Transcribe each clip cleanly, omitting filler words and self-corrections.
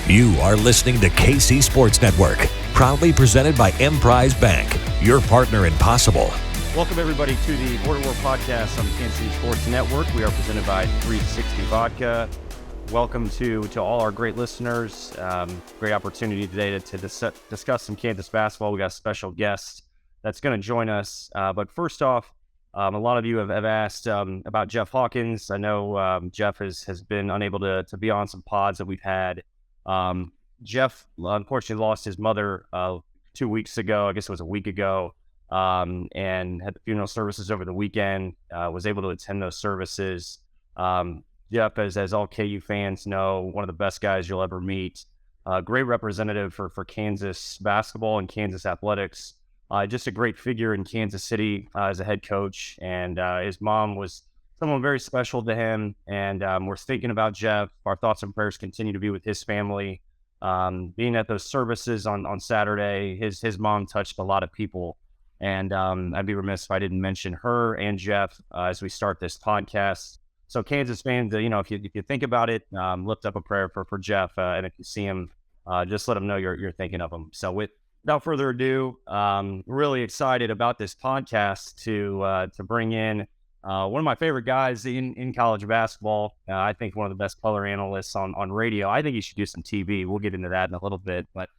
You are listening to KC Sports Network, proudly presented by Emprise Bank, your partner in possible. Welcome, everybody, to the Border War podcast on the Kansas City Sports Network. We are presented by 360 Vodka. Welcome to all our great listeners. Great opportunity today to discuss some Kansas basketball. We got a special guest that's going to join us. But first off, a lot of you have asked about Jeff Hawkins. I know Jeff has been unable to be on some pods that we've had. Jeff unfortunately lost his mother 2 weeks ago. I guess it was a week ago. And had the funeral services over the weekend, was able to attend those services. Jeff, as all KU fans know, one of the best guys you'll ever meet. Great representative for Kansas basketball and Kansas athletics. Just a great figure in Kansas City as a head coach. And his mom was someone very special to him. And we're thinking about Jeff. Our thoughts and prayers continue to be with his family. Being at those services on Saturday, his mom touched a lot of people. And I'd be remiss if I didn't mention her and Jeff as we start this podcast. So Kansas fans, if you think about it, lift up a prayer for Jeff. And if you see him, just let him know you're thinking of him. So without further ado, really excited about this podcast to bring in one of my favorite guys in college basketball. I think one of the best color analysts on radio. I think he should do some TV. We'll get into that in a little bit. But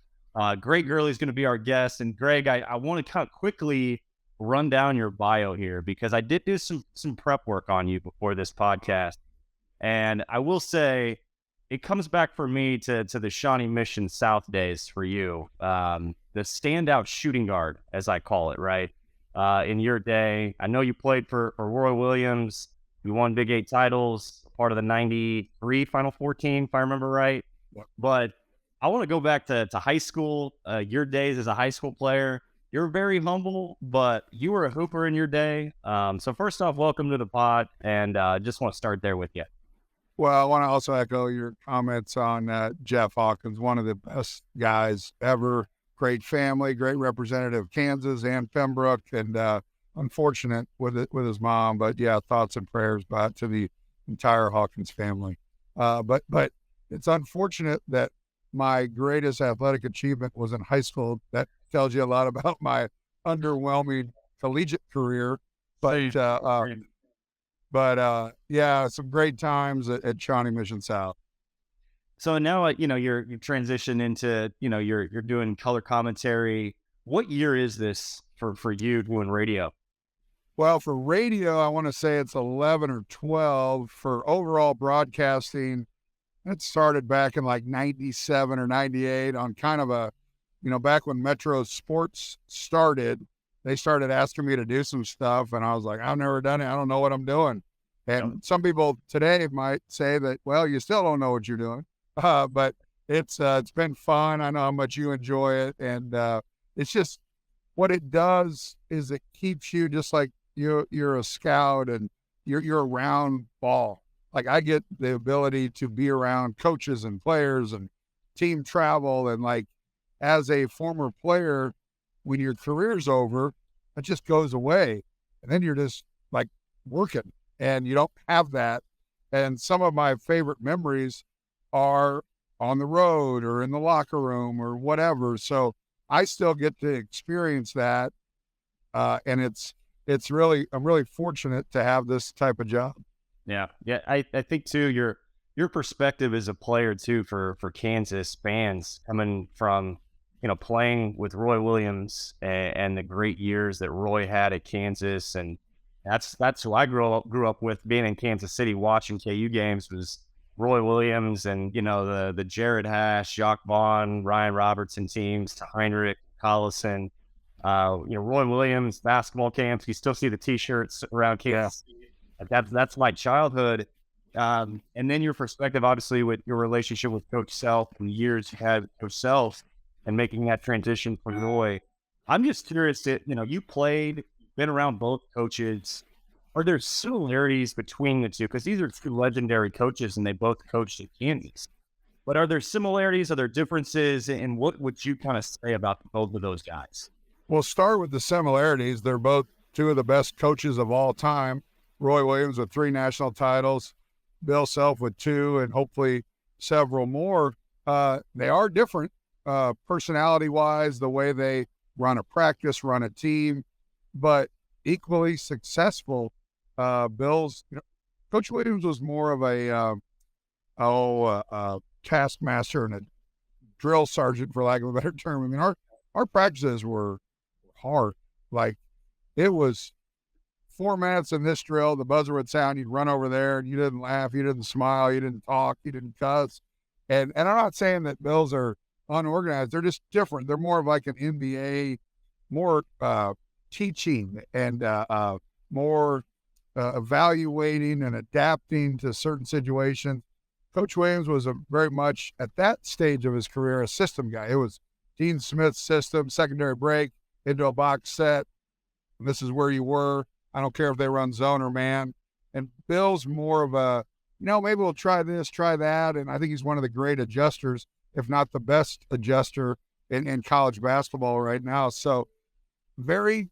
Greg Gurley is going to be our guest. And Greg, I want to kind of quickly run down your bio here because I did do some prep work on you before this podcast. And I will say it comes back for me to the Shawnee Mission South days for you. The standout shooting guard, as I call it, right? In your day, I know you played for Roy Williams. You won Big 8 titles, part of the 93 Final Four team, if I remember right. But I want to go back to high school, your days as a high school player. You're very humble, but you were a hooper in your day. So first off, welcome to the pod, and just want to start there with you. Well, I want to also echo your comments on Jeff Hawkins, one of the best guys ever. Great family, great representative of Kansas and Pembroke, and unfortunate with his mom. But yeah, thoughts and prayers back to the entire Hawkins family. But it's unfortunate that my greatest athletic achievement was in high school. That tells you a lot about my underwhelming collegiate career. But yeah, some great times at Shawnee Mission South. So now, you've transitioned into, you're doing color commentary. What year is this for you doing radio? Well, for radio, I want to say it's 11 or 12. For overall broadcasting, it started back in like 97 or 98 on kind of a, back when Metro Sports started, they started asking me to do some stuff. And I was like, I've never done it. I don't know what I'm doing. And some people today might say that, well, you still don't know what you're doing. But it's been fun. I know how much you enjoy it. And it's just what it does is it keeps you just like you're a scout and you're around ball. Like I get the ability to be around coaches and players and team travel. And like, as a former player, when your career's over, it just goes away. And then you're just like working and you don't have that. And some of my favorite memories are on the road or in the locker room or whatever. So I still get to experience that. And I'm really fortunate to have this type of job. Yeah. I think too, your perspective as a player too for Kansas fans coming from, playing with Roy Williams and the great years that Roy had at Kansas. And that's who I grew up with, being in Kansas City, watching KU games was Roy Williams and, the Jared Hash, Jacques Vaughn, Ryan Robertson teams, to Heinrich, Collison, Roy Williams basketball camps. You still see the t-shirts around Kansas City. That's my childhood. And then your perspective, obviously, with your relationship with Coach Self and the years you had with Coach Self and making that transition from Roy. I'm just curious that, you played, been around both coaches. Are there similarities between the two? Because these are two legendary coaches and they both coached at Kansas. But are there similarities? Are there differences? And what would you kind of say about both of those guys? We'll start with the similarities. They're both two of the best coaches of all time. Roy Williams with 3 national titles, Bill Self with 2, and hopefully several more. They are different personality-wise, the way they run a practice, run a team, but equally successful. Bills, Coach Williams was more of a taskmaster and a drill sergeant, for lack of a better term. I mean, our practices were hard. Like, it was 4 minutes in this drill, the buzzer would sound, you'd run over there, and you didn't laugh, you didn't smile, you didn't talk, you didn't cuss. And I'm not saying that Bills are unorganized. They're just different. They're more of like an NBA, more teaching and more evaluating and adapting to certain situations. Coach Williams was very much, at that stage of his career, a system guy. It was Dean Smith's system, secondary break, into a box set. This is where you were. I don't care if they run zone or man. And Bill's more of a, maybe we'll try this, try that. And I think he's one of the great adjusters, if not the best adjuster in college basketball right now. So very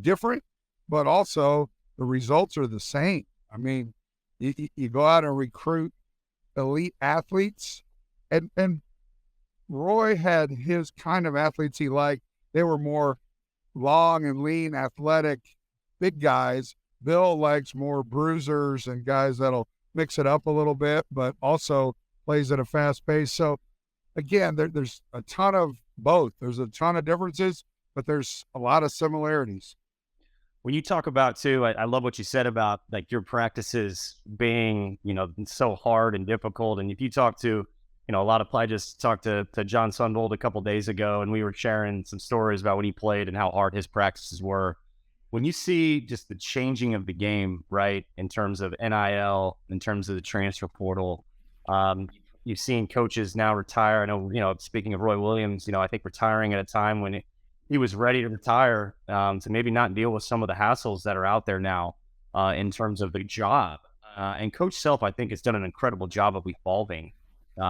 different, but also the results are the same. I mean, you go out and recruit elite athletes, and Roy had his kind of athletes he liked. They were more long and lean, athletic, big guys. Bill likes more bruisers and guys that'll mix it up a little bit, but also plays at a fast pace. So again, there's a ton of both. There's a ton of differences, but there's a lot of similarities. When you talk about too, I love what you said about like your practices being, so hard and difficult. And if you talk to, I just talked to John Sunvold a couple days ago, and we were sharing some stories about when he played and how hard his practices were. When you see just the changing of the game, right, in terms of NIL, in terms of the transfer portal, you've seen coaches now retire. I know, speaking of Roy Williams, I think retiring at a time when he was ready to retire, to maybe not deal with some of the hassles that are out there now in terms of the job. And Coach Self, I think, has done an incredible job of evolving,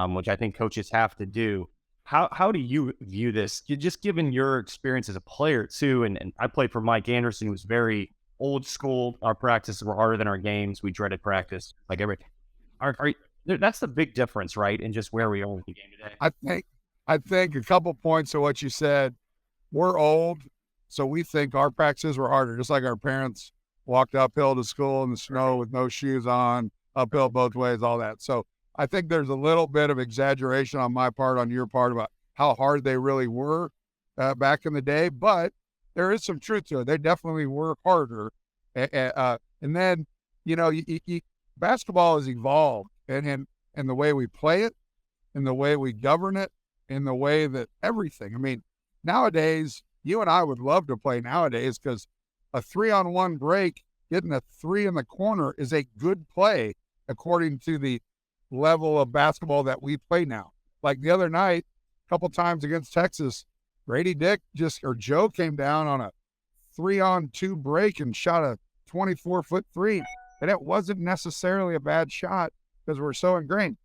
which I think coaches have to do. How do you view this? Just given your experience as a player too, and I played for Mike Anderson, who was very old school. Our practices were harder than our games. We dreaded practice. Like that's the big difference, right? In just where we are with the game today. I think a couple points of what you said. We're old, so we think our practices were harder, just like our parents walked uphill to school in the snow with no shoes on, uphill both ways, all that. So I think there's a little bit of exaggeration on my part, on your part, about how hard they really were back in the day. But there is some truth to it. They definitely were harder. And then, basketball has evolved, and the way we play it, and the way we govern it, and the way that everything. I mean, nowadays, you and I would love to play nowadays because a 3-on-1 break, getting a 3 in the corner is a good play according to the level of basketball that we play now. Like the other night, a couple times against Texas, Grady Dick Joe came down on a 3-on-2 break and shot a 24-foot 3. And it wasn't necessarily a bad shot because we're so ingrained.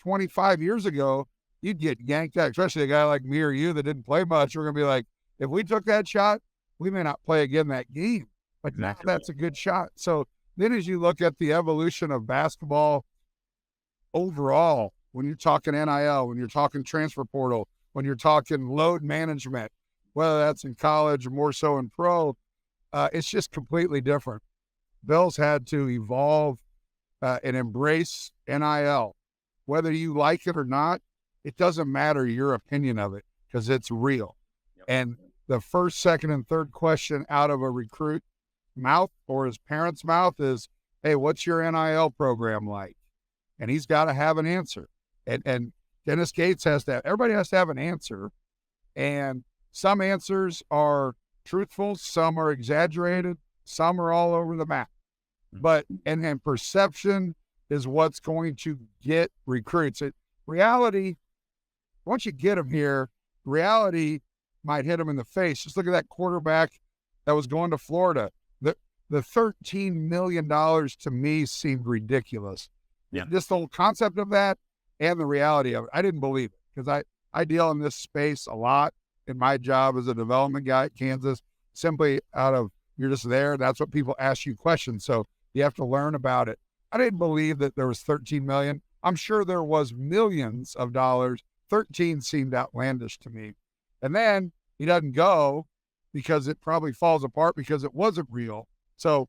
25 years ago, you'd get yanked out, especially a guy like me or you that didn't play much. We're going to be like, if we took that shot, we may not play again that game. But now that's a good shot. So then as you look at the evolution of basketball overall, when you're talking NIL, when you're talking transfer portal, when you're talking load management, whether that's in college or more so in pro, it's just completely different. Bills had to evolve and embrace NIL. Whether you like it or not, it doesn't matter your opinion of it because it's real. Yep. And the first, second, and third question out of a recruit mouth or his parents' mouth is, hey, what's your NIL program like? And he's got to have an answer. And Dennis Gates everybody has to have an answer. And some answers are truthful, some are exaggerated, some are all over the map. But, and perception is what's going to get recruits. Reality, once you get them here, reality might hit them in the face. Just look at that quarterback that was going to Florida. The $13 million to me seemed ridiculous. Yeah. Just the whole concept of that and the reality of it. I didn't believe it because I deal in this space a lot in my job as a development guy at Kansas, simply out of you're just there. That's what people ask you questions. So you have to learn about it. I didn't believe that there was $13 million. I'm sure there was millions of dollars. 13 seemed outlandish to me. And then he doesn't go because it probably falls apart because it wasn't real. So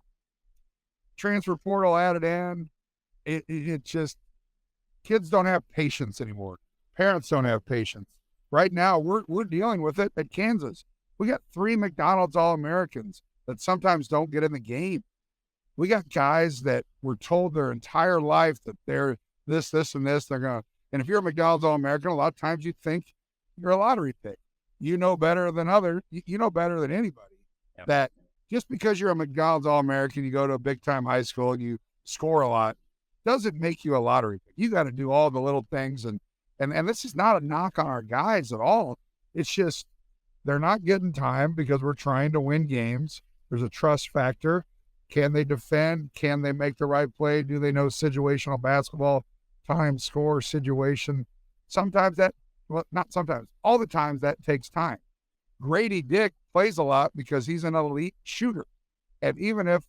transfer portal added in, it just, kids don't have patience anymore. Parents don't have patience. Right now, we're dealing with it at Kansas. We got 3 McDonald's All-Americans that sometimes don't get in the game. We got guys that were told their entire life that they're this, and this. They're going to, and if you're a McDonald's All-American, a lot of times you think you're a lottery pick. You know better than others. You know better than anybody that just because you're a McDonald's All-American, you go to a big-time high school and you score a lot, doesn't make you a lottery pick. You got to do all the little things. And this is not a knock on our guys at all. It's just they're not getting time because we're trying to win games. There's a trust factor. Can they defend? Can they make the right play? Do they know situational basketball, time, score, situation? Sometimes that, well, not sometimes, all the times that takes time. Grady Dick plays a lot because he's an elite shooter. And even if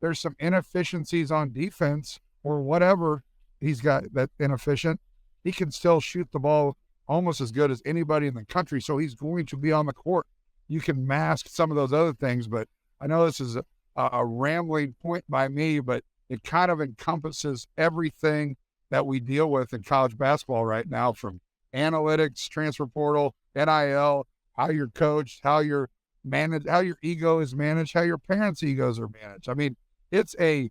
there's some inefficiencies on defense or whatever he's got that inefficient, he can still shoot the ball almost as good as anybody in the country. So he's going to be on the court. You can mask some of those other things, but I know this is a rambling point by me, but it kind of encompasses everything that we deal with in college basketball right now, from analytics, transfer portal, NIL, how you're coached, how you're managed, how your ego is managed, how your parents' egos are managed. I mean, it's a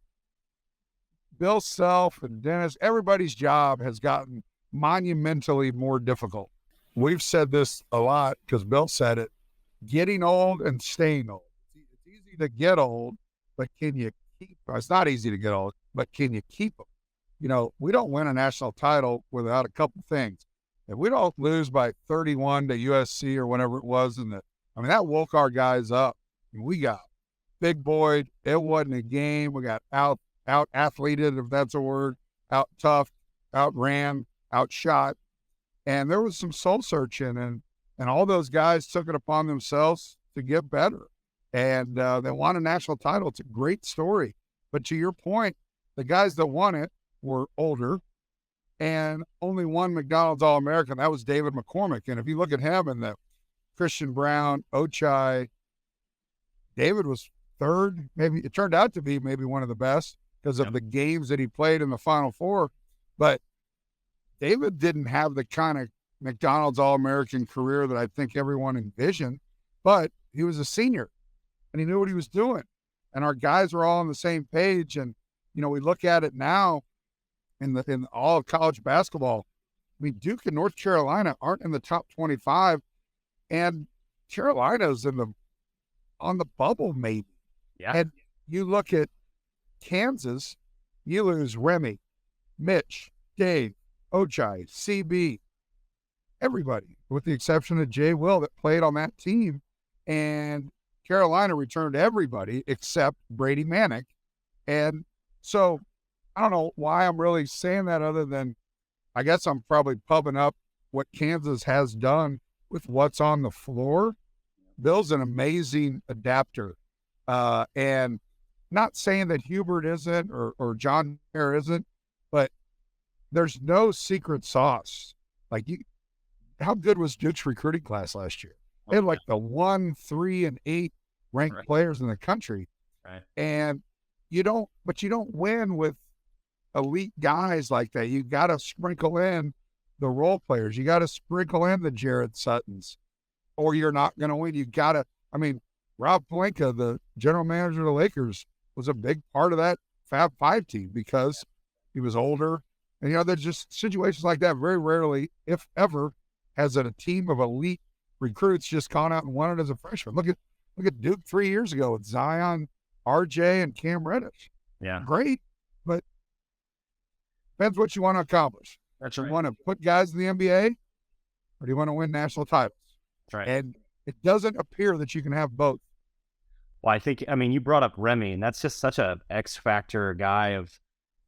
Bill Self and Dennis, everybody's job has gotten monumentally more difficult. We've said this a lot because Bill said it, getting old and staying old. It's easy to get old, but can you keep, it's not easy to get old, but can you keep them? You know, we don't win a national title without a couple things. If we don't lose by 31 to USC or whatever it was, that woke our guys up. And we got big boy. It wasn't a game. We got out athleted, if that's a word, out tough, outran, outshot. And there was some soul searching, and all those guys took it upon themselves to get better. And they won a national title. It's a great story. But to your point, the guys that won it were older, and only one McDonald's All-American. That was David McCormick. And if you look at him and the Christian Brown, Ochai, David was third. Maybe it turned out to be maybe one of the best because of the games that he played in the Final Four. But David didn't have the kind of McDonald's All-American career that I think everyone envisioned, but he was a senior and he knew what he was doing. And our guys were all on the same page. And, you know, we look at it now in all of college basketball. I mean, Duke and North Carolina aren't in the top 25, and Carolina's on the bubble maybe. Yeah. And you look at Kansas, you lose Remy, Mitch, Dave, Ochai, CB, everybody, with the exception of Jay Will that played on that team. And Carolina returned everybody except Brady Manick. And so I don't know why I'm really saying that, other than I guess I'm probably pubbing up what Kansas has done with what's on the floor. Bill's an amazing adapter. And not saying that Hubert isn't or John Hare isn't, but there's no secret sauce. Like, how good was Duke's recruiting class last year? They had like the 1, 3, and 8 ranked players in the country. Right. And you don't win with elite guys like that. You got to sprinkle in the role players. You got to sprinkle in the Jarrett Suttons, or you're not going to win. You got to, Rob Pelinka, the general manager of the Lakers, was a big part of that Fab Five team because he was older. And, you know, there's just situations like that. Very rarely, if ever, has a team of elite recruits just gone out and won it as a freshman. Look at Duke 3 years ago with Zion, RJ, and Cam Reddish. Yeah. Great, but depends what you want to accomplish. That's right. right. You want to put guys in the NBA, or do you want to win national titles? That's right. And it doesn't appear that you can have both. Well, you brought up Remy, and that's just such a X factor guy.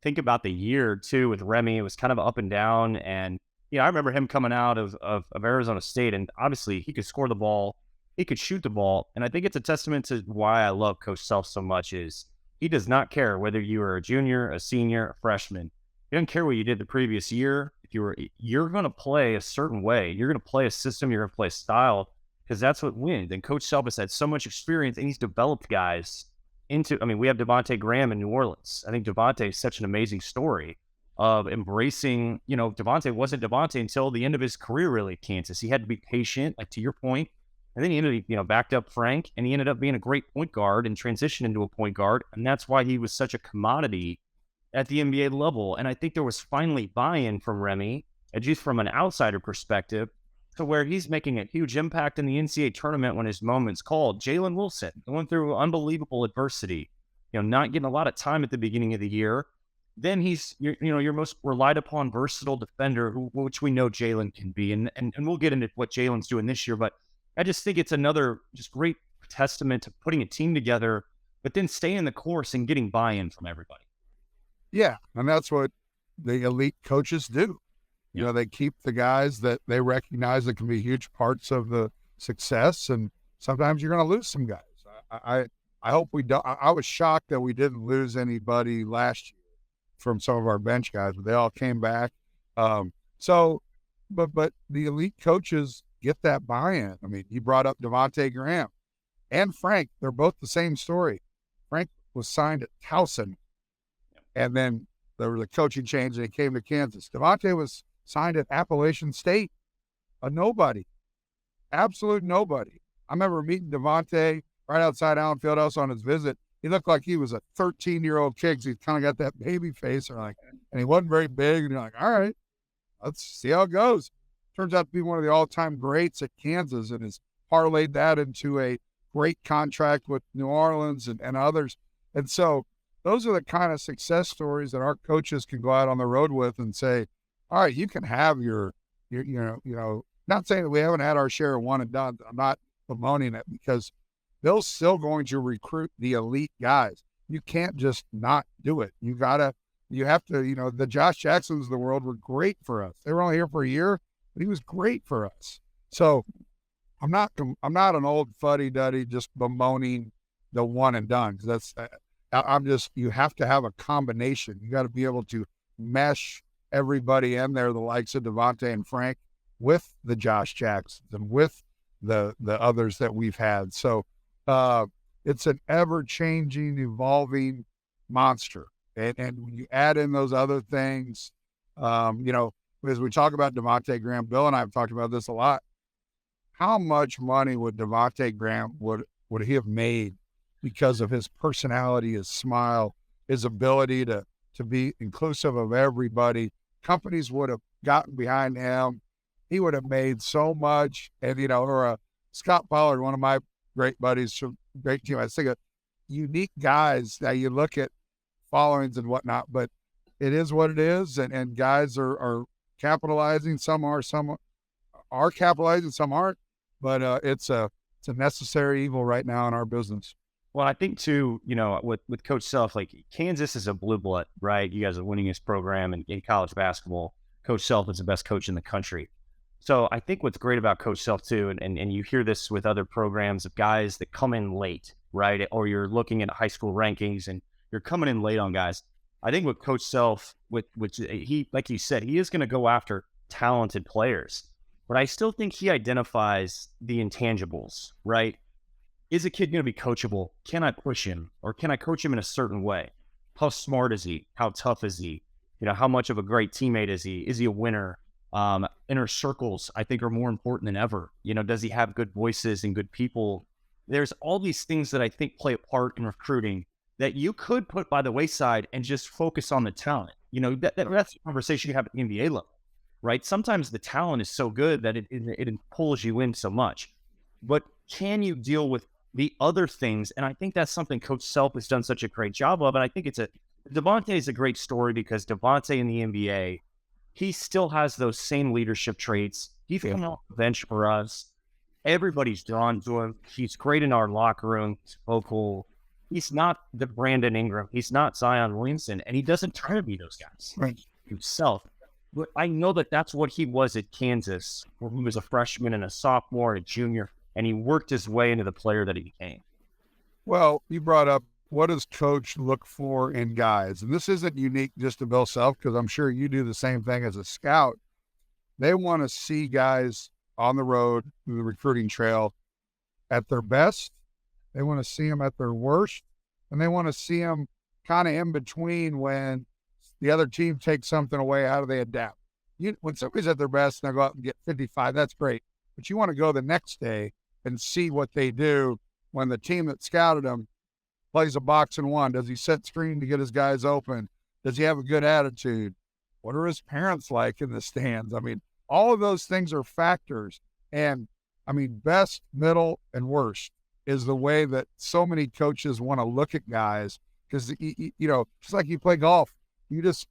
Think about the year too with Remy. It was kind of up and down, and I remember him coming out of Arizona State, and obviously he could score the ball, he could shoot the ball, and I think it's a testament to why I love Coach Self so much. Is he does not care whether you are a junior, a senior, a freshman. He doesn't care what you did the previous year. You're going to play a certain way. You're going to play a system. You're going to play a style because that's what wins. And Coach Self has had so much experience, and he's developed guys into. I mean, we have Devontae Graham in New Orleans. I think Devontae is such an amazing story of embracing. Devontae wasn't Devontae until the end of his career, really, at Kansas. He had to be patient, like to your point. And then he ended up, backed up Frank, and he ended up being a great point guard and transitioned into a point guard. And that's why he was such a commodity at the NBA level. And I think there was finally buy-in from Remy, at least from an outsider perspective, to where he's making a huge impact in the NCAA tournament when his moment's called. Jalen Wilson, going through unbelievable adversity, not getting a lot of time at the beginning of the year. Then he's, your most relied upon versatile defender, which we know Jalen can be. And we'll get into what Jalen's doing this year, but I just think it's another just great testament to putting a team together, but then staying the course and getting buy-in from everybody. Yeah, and that's what the elite coaches do. They keep the guys that they recognize that can be huge parts of the success, and sometimes you're going to lose some guys. I hope we don't. I was shocked that we didn't lose anybody last year from some of our bench guys, but they all came back. But the elite coaches get that buy-in. I mean, you brought up Devontae Graham and Frank. They're both the same story. Frank was signed at Towson, and then there was a coaching change, and he came to Kansas. Devontae was signed at Appalachian State, a nobody, absolute nobody. I remember meeting Devontae right outside Allen Fieldhouse on his visit. He looked like he was a 13-year-old kid. He's kind of got that baby face, and he wasn't very big. And you're like, all right, let's see how it goes. Turns out to be one of the all-time greats at Kansas, and has parlayed that into a great contract with New Orleans and others. And so those are the kind of success stories that our coaches can go out on the road with and say, all right, you can have your not saying that we haven't had our share of one and done. I'm not bemoaning it, because they're still going to recruit the elite guys. You can't just not do it. You have to, the Josh Jacksons of the world were great for us. They were only here for a year, but he was great for us. So I'm not an old fuddy-duddy just bemoaning the one and done, because you have to have a combination. You got to be able to mesh everybody in there, the likes of Devontae and Frank, with the Josh Jacksons and with the others that we've had. So it's an ever-changing, evolving monster. And when you add in those other things, as we talk about Devontae Graham, Bill and I have talked about this a lot. How much money would Devontae Graham would he have made because of his personality, his smile, his ability to be inclusive of everybody? Companies would have gotten behind him. He would have made so much. And, or Scott Pollard, one of my great buddies from great team. I think of unique guys that you look at followings and whatnot, but it is what it is. And guys are capitalizing. Some are capitalizing, some aren't, but it's a necessary evil right now in our business. Well, I think too, with Coach Self, like Kansas is a blue blood, right? You guys are the winningest program in college basketball. Coach Self is the best coach in the country. So I think what's great about Coach Self too, and you hear this with other programs of guys that come in late, right? Or you're looking at high school rankings and you're coming in late on guys. I think with Coach Self, which he, like you said, he is going to go after talented players, but I still think he identifies the intangibles, right? Is a kid going to be coachable? Can I push him, or can I coach him in a certain way? How smart is he? How tough is he? How much of a great teammate is he? Is he a winner? Inner circles, I think, are more important than ever. Does he have good voices and good people? There's all these things that I think play a part in recruiting that you could put by the wayside and just focus on the talent. That's a conversation you have at the NBA level, right? Sometimes the talent is so good that it pulls you in so much. But can you deal with the other things? And I think that's something Coach Self has done such a great job of. And I think Devontae is a great story, because Devontae in the NBA, he still has those same leadership traits. He's coming off the bench for us. Everybody's drawn to him. He's great in our locker room. He's vocal. He's not the Brandon Ingram. He's not Zion Williamson. And he doesn't try to be those guys himself. But I know that that's what he was at Kansas, where he was a freshman and a sophomore and a junior, and he worked his way into the player that he became. Well, you brought up what does coach look for in guys? And this isn't unique just to Bill Self, because I'm sure you do the same thing as a scout. They want to see guys on the road through the recruiting trail at their best. They want to see them at their worst, and they want to see them kind of in between when the other team takes something away. How do they adapt? When somebody's at their best and they go out and get 55, that's great. But you want to go the next day and see what they do when the team that scouted them plays a box and one. Does he set screen to get his guys open? Does he have a good attitude? What are his parents like in the stands? I mean, all of those things are factors. And I mean, best, middle, and worst is the way that so many coaches want to look at guys, because, you know, just like you play golf, you just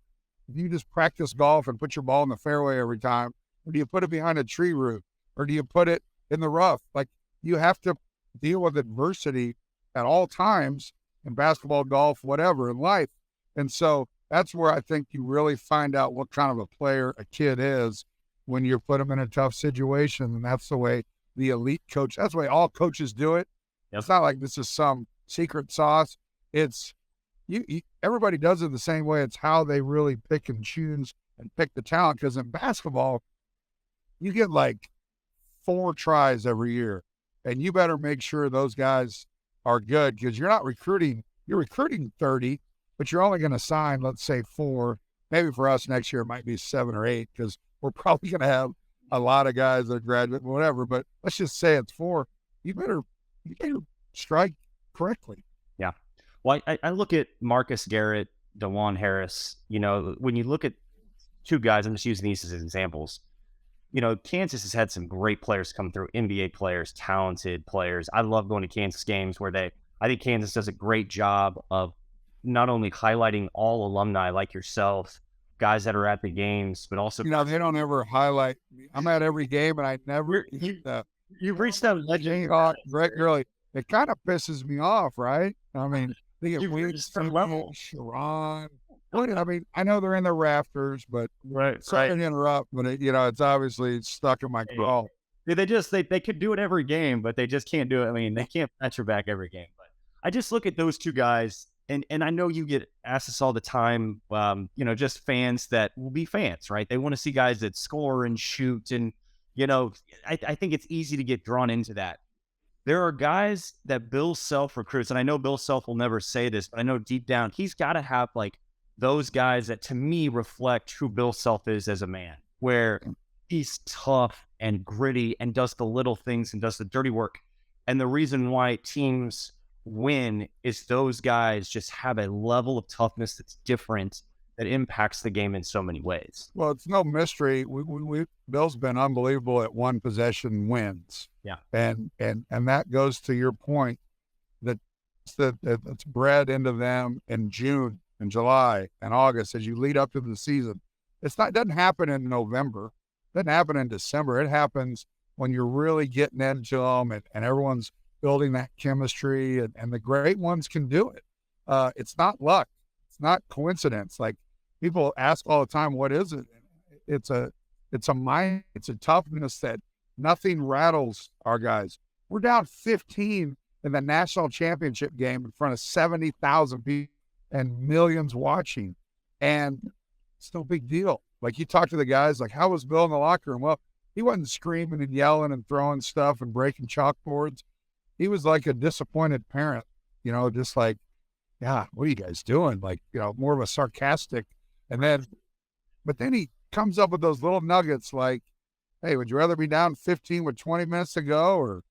practice golf and put your ball in the fairway every time, or do you put it behind a tree root, or do you put it in the rough? Like, you have to deal with adversity at all times in basketball, golf, whatever, in life. And so that's where I think you really find out what kind of a player a kid is when you put them in a tough situation. And that's the way the elite coach, that's the way all coaches do it. Yep. It's not like this is some secret sauce. It's everybody does it the same way. It's how they really pick and choose and pick the talent. Because in basketball, you get like 4 tries every year, and you better make sure those guys are good, because you're not recruiting. You're recruiting 30, but you're only going to sign, let's say, 4. Maybe for us next year, it might be 7 or 8, because we're probably going to have a lot of guys that graduate, whatever. But let's just say it's 4. You better strike correctly. Yeah. Well, I look at Marcus Garrett, DeJuan Harris. You know, when you look at 2 guys, I'm just using these as examples. You know, Kansas has had some great players come through, NBA players, talented players. I love going to Kansas games where I think Kansas does a great job of not only highlighting all alumni like yourself, guys that are at the games, but also, you know, they don't ever highlight me. I'm at every game, and I never. You've reached that legend, Greg Gurley. It kind of pisses me off, right? I mean, they get weird level. Sharon. I mean, I know they're in the rafters, but sorry to interrupt, but it's obviously stuck in my craw. Yeah, they could do it every game, but they just can't do it. I mean, they can't pat your back every game. But I just look at those 2 guys, and I know you get asked this all the time. Just fans that will be fans, right? They want to see guys that score and shoot, and I think it's easy to get drawn into that. There are guys that Bill Self recruits, and I know Bill Self will never say this, but I know deep down he's got to have like those guys that to me reflect who Bill Self is as a man, where he's tough and gritty and does the little things and does the dirty work. And the reason why teams win is those guys just have a level of toughness that's different, that impacts the game in so many ways. Well, it's no mystery. Bill's been unbelievable at one possession wins. Yeah. And that goes to your point that it's bred into them in June and July and August as you lead up to the season. It doesn't happen in November. It doesn't happen in December. It happens when you're really getting into them and everyone's building that chemistry, and the great ones can do it. It's not luck. It's not coincidence. Like, people ask all the time, what is it? It's a mind. It's a toughness that nothing rattles our guys. We're down 15 in the national championship game in front of 70,000 people and millions watching, and it's no big deal. Like, you talk to the guys, like, how was Bill in the locker room? Well, he wasn't screaming and yelling and throwing stuff and breaking chalkboards. He was like a disappointed parent, just like, yeah, what are you guys doing? Like, more of a sarcastic. But then he comes up with those little nuggets like, hey, would you rather be down 15 with 20 minutes to go or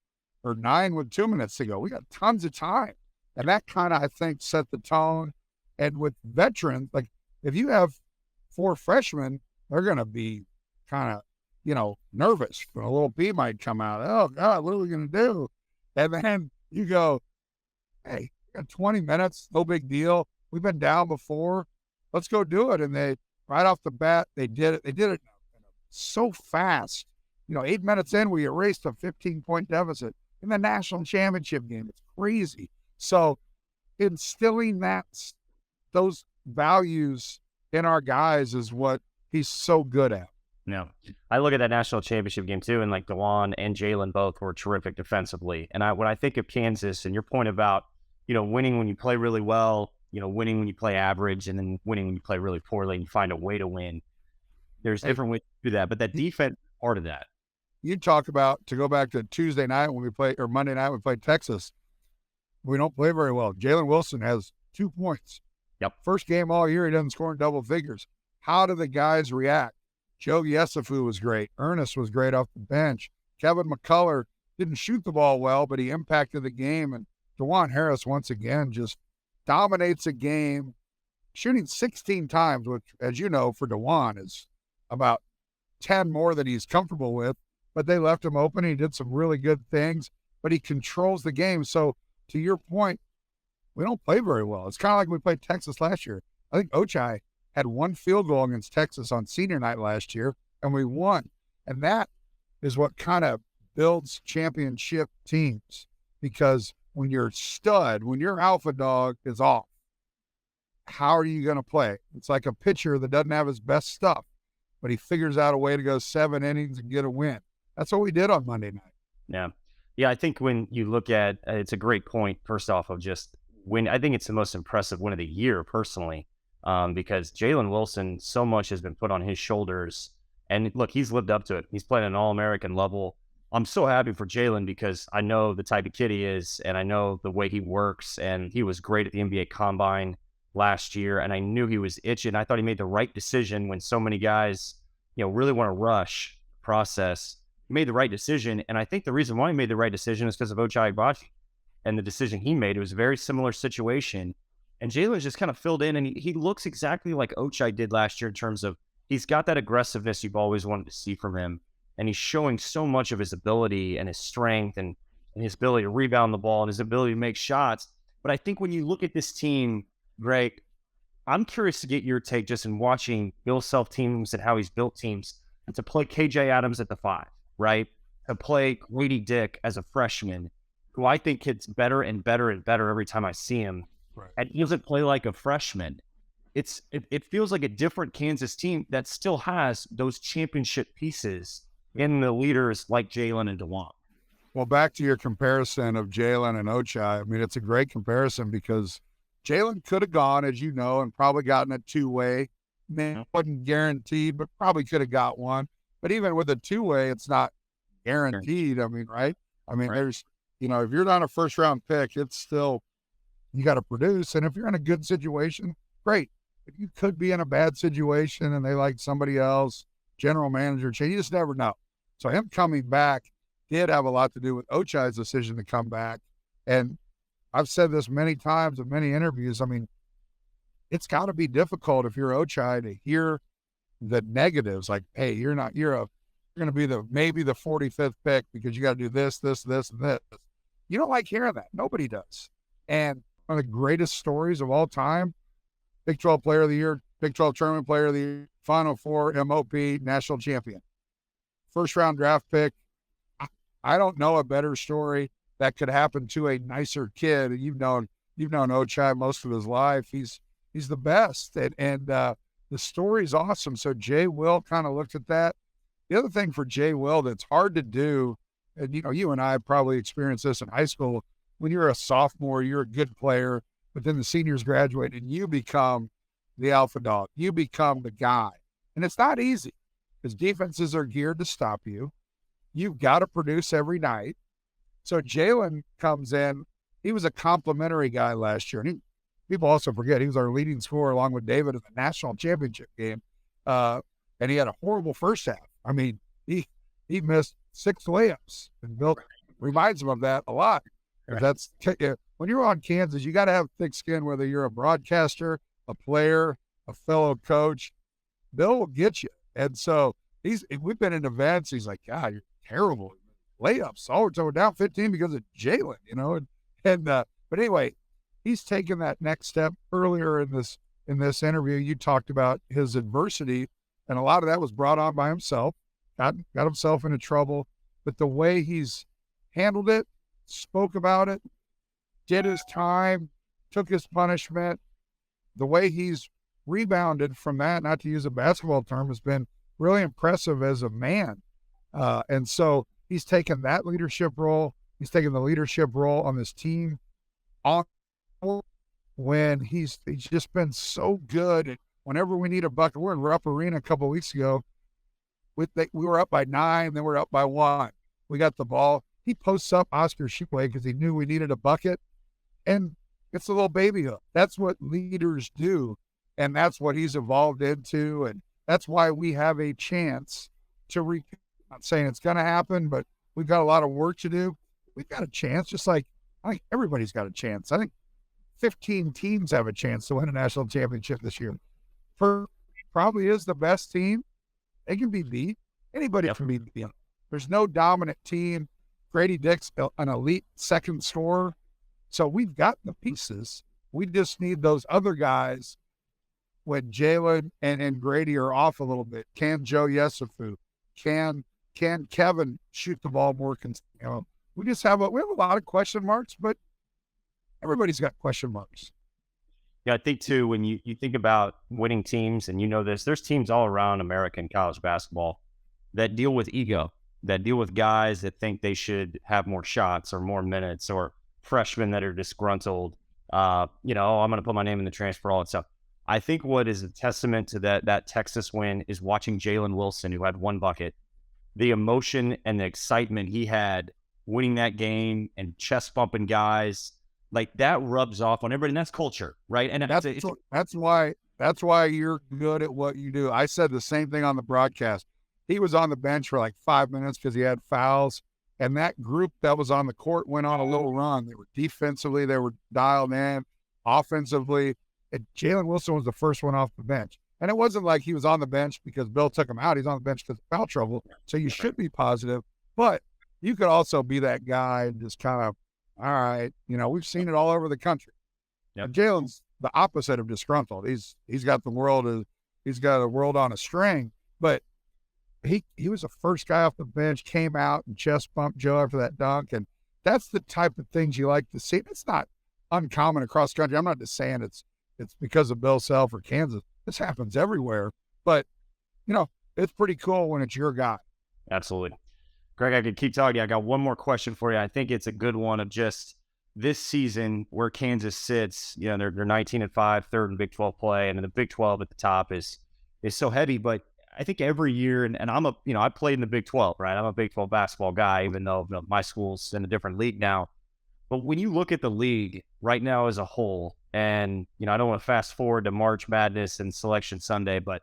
9 with 2 minutes to go? We got tons of time. And that kind of, I think, set the tone. And with veterans, like, if you have 4 freshmen, they're going to be kind of, nervous. A little pee might come out. Oh, God, what are we going to do? And then you go, hey, we got 20 minutes, no big deal. We've been down before. Let's go do it. And they, right off the bat, they did it. They did it so fast. 8 minutes in, we erased a 15-point deficit in the national championship game. It's crazy. So instilling those values in our guys is what he's so good at. No, I look at that national championship game too, and like DeJuan and Jalen both were terrific defensively. And when I think of Kansas and your point about winning when you play really well, winning when you play average, and then winning when you play really poorly and you find a way to win. There's different ways to do that, but that defense is part of that. You talk about, to go back to Tuesday night when we play, or Monday night when we played Texas, we don't play very well. Jalen Wilson has 2 points. Yep. First game all year, he doesn't score in double figures. How do the guys react? Joe Yesufu was great. Ernest was great off the bench. Kevin McCullough didn't shoot the ball well, but he impacted the game. And DeJuan Harris, once again, just dominates a game, shooting 16 times, which, as you know, for DeJuan is about 10 more than he's comfortable with. But they left him open. He did some really good things, but he controls the game. So to your point, we don't play very well. It's kind of like we played Texas last year. I think Ochai had 1 field goal against Texas on senior night last year, and we won. And that is what kind of builds championship teams, because when your stud, when your alpha dog is off, how are you going to play? It's like a pitcher that doesn't have his best stuff, but he figures out a way to go 7 innings and get a win. That's what we did on Monday night. Yeah. Yeah, I think when you look at, it's a great point, first off, of just win. I think it's the most impressive win of the year, personally, because Jalen Wilson, so much has been put on his shoulders. And look, he's lived up to it. He's played at an All-American level. I'm so happy for Jalen because I know the type of kid he is, and I know the way he works, and he was great at the NBA Combine last year, and I knew he was itching. I thought he made the right decision when so many guys, really want to rush the process. He made the right decision, and I think the reason why he made the right decision is because of Ochai Agbaji and the decision he made. It was a very similar situation, and Jalen just kind of filled in, and he looks exactly like Ochai did last year in terms of he's got that aggressiveness you've always wanted to see from him, and he's showing so much of his ability and his strength and his ability to rebound the ball and his ability to make shots. But I think when you look at this team, Greg, I'm curious to get your take just in watching Bill Self teams and how he's built teams, and to play KJ Adams at the 5. Right? To play Grady Dick as a freshman, who I think gets better and better and better every time I see him. Right. And he doesn't play like a freshman. It feels like a different Kansas team that still has those championship pieces in the leaders like Jalen and DeJuan. Well, back to your comparison of Jalen and Ochai, I mean, it's a great comparison because Jalen could have gone, as you know, and probably gotten a 2-way. Man, wasn't guaranteed, but probably could have got one. But even with a 2-way, it's not guaranteed. I mean, right? I mean, there's, if you're not a first-round pick, it's still, you got to produce. And if you're in a good situation, great. If you could be in a bad situation and they like somebody else, general manager change, you just never know. So him coming back did have a lot to do with Ochai's decision to come back. And I've said this many times in many interviews. I mean, it's got to be difficult if you're Ochai to hear the negatives, like, hey, you're going to be maybe the 45th pick because you got to do this, this, this, and this. You don't like hearing that. Nobody does. And one of the greatest stories of all time, Big 12 Player of the Year, Big 12 Tournament Player of the Year, Final Four, MOP, National Champion. First round draft pick. I don't know a better story that could happen to a nicer kid. You've known Ochai most of his life. He's the best. And the story's awesome. So Jay Will kind of looked at that. The other thing for Jay Will that's hard to do, and you and I probably experienced this in high school, when you're a sophomore, you're a good player, but then the seniors graduate and you become the alpha dog. You become the guy. And it's not easy because defenses are geared to stop you. You've got to produce every night. So Jalen comes in. He was a complimentary guy last year. And people also forget he was our leading scorer along with David in the national championship game. And he had a horrible first half. I mean, he missed 6 layups, and Bill reminds him of that a lot. Right. That's when you're on Kansas, you got to have thick skin, whether you're a broadcaster, a player, a fellow coach. Bill will get you. And so we've been in events. He's like, God, you're terrible. Layups. Oh, we're down 15 because of Jalen, but anyway, he's taken that next step. Earlier in this interview, you talked about his adversity, and a lot of that was brought on by himself, got himself into trouble, but the way he's handled it, spoke about it, did his time, took his punishment, the way he's rebounded from that, not to use a basketball term, has been really impressive as a man. And so he's taken that leadership role. He's taken the leadership role on this team, on when he's just been so good. And whenever we need a bucket, we're in Rupp Arena a couple of weeks ago. We were up by 9, then we're up by 1. We got the ball. He posts up Oscar Tshiebwe because he knew we needed a bucket, and it's a little baby hook. That's what leaders do, and that's what he's evolved into, and that's why we have a chance to I'm not saying it's going to happen, but we've got a lot of work to do. We've got a chance, just like I think everybody's got a chance. I think 15 teams have a chance to win a national championship this year. Probably is the best team. They can be beat. Anybody can be beat. There's no dominant team. Grady Dick's an elite second scorer. So we've got the pieces. We just need those other guys when Jalen and Grady are off a little bit. Can Joe Yesufu? Can Kevin shoot the ball more consistently? We have a lot of question marks, but everybody's got question marks. Yeah, I think too, when you think about winning teams, and you know this, there's teams all around American college basketball that deal with ego, that deal with guys that think they should have more shots or more minutes, or freshmen that are disgruntled. I'm going to put my name in the transfer, all that stuff. I think what is a testament to that Texas win is watching Jalen Wilson, who had 1 bucket, the emotion and the excitement he had winning that game and chest bumping guys. Like, that rubs off on everybody, and that's culture, right? And that's why you're good at what you do. I said the same thing on the broadcast. He was on the bench for like 5 minutes because he had fouls, and that group that was on the court went on a little run. They were defensively, they were dialed in, offensively. And Jalen Wilson was the first one off the bench. And it wasn't like he was on the bench because Bill took him out. He's on the bench because of foul trouble. So you should be positive. But you could also be that guy and just kind of, all right, we've seen it all over the country. Yep. Jalen's the opposite of disgruntled. He's got the world on a string, but he was the first guy off the bench, came out and chest bumped Joe after that dunk. And that's the type of things you like to see. It's not uncommon across the country. I'm not just saying it's because of Bill Self or Kansas. This happens everywhere, but it's pretty cool when it's your guy. Absolutely. Greg, I could keep talking. I got one more question for you. I think it's a good one of just this season where Kansas sits. They're 19-5, third in Big 12 play, and then the Big 12 at the top is so heavy. But I think every year, and I'm I played in the Big 12, right? I'm a Big 12 basketball guy, even though my school's in a different league now. But when you look at the league right now as a whole, and I don't want to fast forward to March Madness and Selection Sunday, but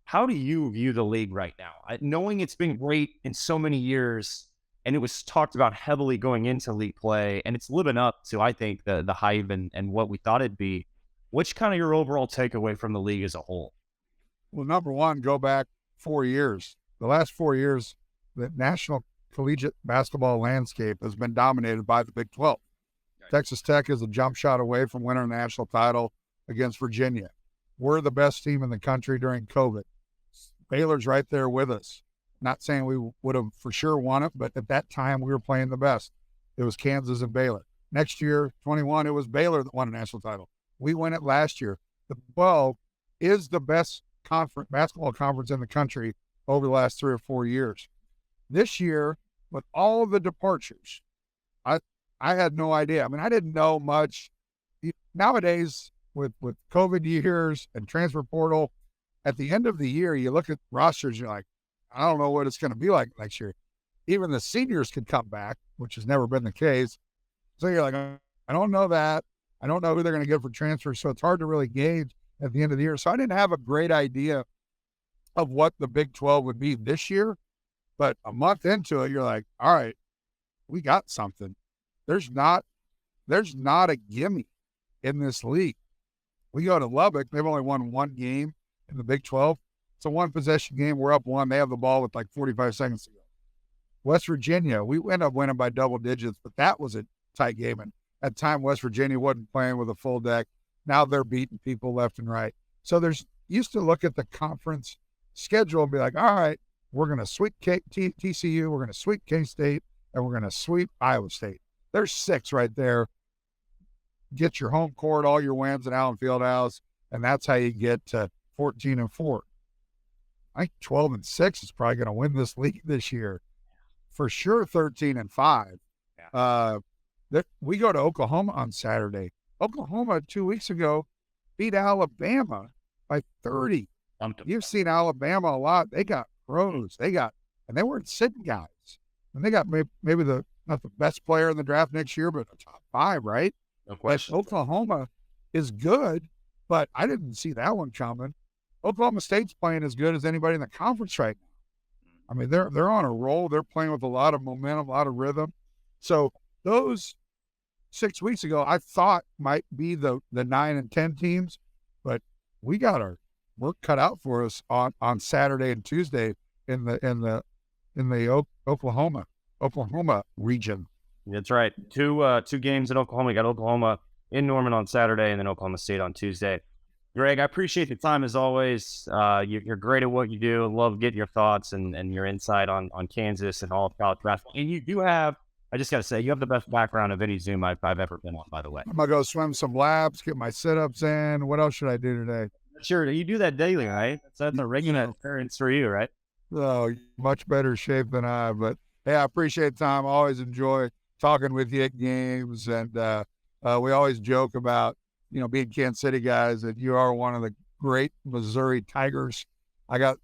how do you view the league right now? Knowing it's been great in so many years, and it was talked about heavily going into league play, and it's living up to, I think, the hype and what we thought it'd be. What's kind of your overall takeaway from the league as a whole? Well, number one, go back 4 years. The last 4 years, the national collegiate basketball landscape has been dominated by the Big 12. Right. Texas Tech is a jump shot away from winning a national title against Virginia. We're the best team in the country during COVID. Baylor's right there with us. Not saying we would have for sure won it, but at that time we were playing the best. It was Kansas and Baylor. Next year, 21, it was Baylor that won a national title. We won it last year. The 12 is the best basketball conference in the country over the last 3 or 4 years. This year, with all of the departures, I had no idea. I mean, I didn't know much. Nowadays, with COVID years and transfer portal, at the end of the year, you look at rosters, you're like, I don't know what it's going to be like next year. Even the seniors could come back, which has never been the case. So you're like, I don't know that. I don't know who they're going to get for transfer. So it's hard to really gauge at the end of the year. So I didn't have a great idea of what the Big 12 would be this year. But a month into it, you're like, all right, we got something. There's not a gimme in this league. We go to Lubbock, they've only won 1 game in the Big 12. It's a 1-possession game. We're up 1. They have the ball with like 45 seconds to go. West Virginia, we end up winning by double digits, but that was a tight game. And at the time, West Virginia wasn't playing with a full deck. Now they're beating people left and right. So used to look at the conference schedule and be like, all right, we're going to sweep TCU, we're going to sweep K-State, and we're going to sweep Iowa State. There's 6 right there. Get your home court, all your wins at Allen Fieldhouse, and that's how you get to 14-4. I think 12-6 is probably going to win this league this year. For sure, 13-5. Yeah. We go to Oklahoma on Saturday. Oklahoma 2 weeks ago beat Alabama by 30. You've seen Alabama a lot. They got pros. And they weren't sitting guys. And they got maybe not the best player in the draft next year, but a top 5, right? No question. But Oklahoma is good, but I didn't see that one coming. Oklahoma State's playing as good as anybody in the conference right now. I mean, they're on a roll. They're playing with a lot of momentum, a lot of rhythm. So those 6 weeks ago, I thought might be the 9 and 10 teams, but we got our work cut out for us on Saturday and Tuesday in the Oklahoma region. That's right. Two games in Oklahoma. You got Oklahoma in Norman on Saturday and then Oklahoma State on Tuesday. Greg, I appreciate the time as always. You're great at what you do. I love getting your thoughts and your insight on Kansas and all of college basketball. And you do have, I just got to say, you have the best background of any Zoom I've ever been on, by the way. I'm going to go swim some laps, get my sit-ups in. What else should I do today? Sure. You do that daily, right? That's a regular occurrence for you, right? Oh, much better shape than I. But, hey, I appreciate the time. I always enjoy talking with you at games. And we always joke about, being Kansas City guys, that you are one of the great Missouri Tigers. I got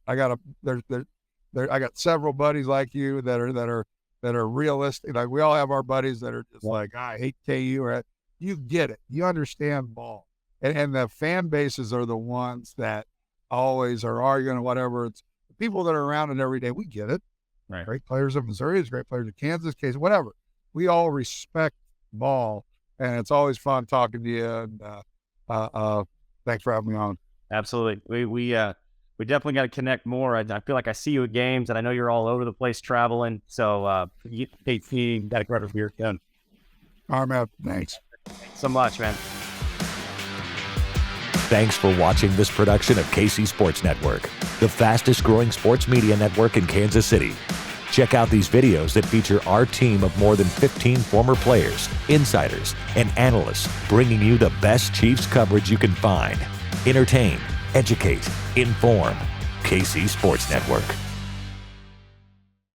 several buddies like you that are realistic. Like, we all have our buddies that are just like, I hate KU. Or you get it. You understand ball. And the fan bases are the ones that always are arguing or whatever. It's the people that are around it every day. We get it. Right. Great players of Missouri, great players of Kansas, case, whatever. We all respect ball, and it's always fun talking to you. And thanks for having me on. Absolutely. We definitely got to connect more. I feel like I see you at games, and I know you're all over the place traveling. So, you got to grab a beer soon. All right, man. Thanks so much, man. Thanks for watching this production of KC Sports Network, the fastest growing sports media network in Kansas City. Check out these videos that feature our team of more than 15 former players, insiders, and analysts, bringing you the best Chiefs coverage you can find. Entertain, educate, inform. KC Sports Network.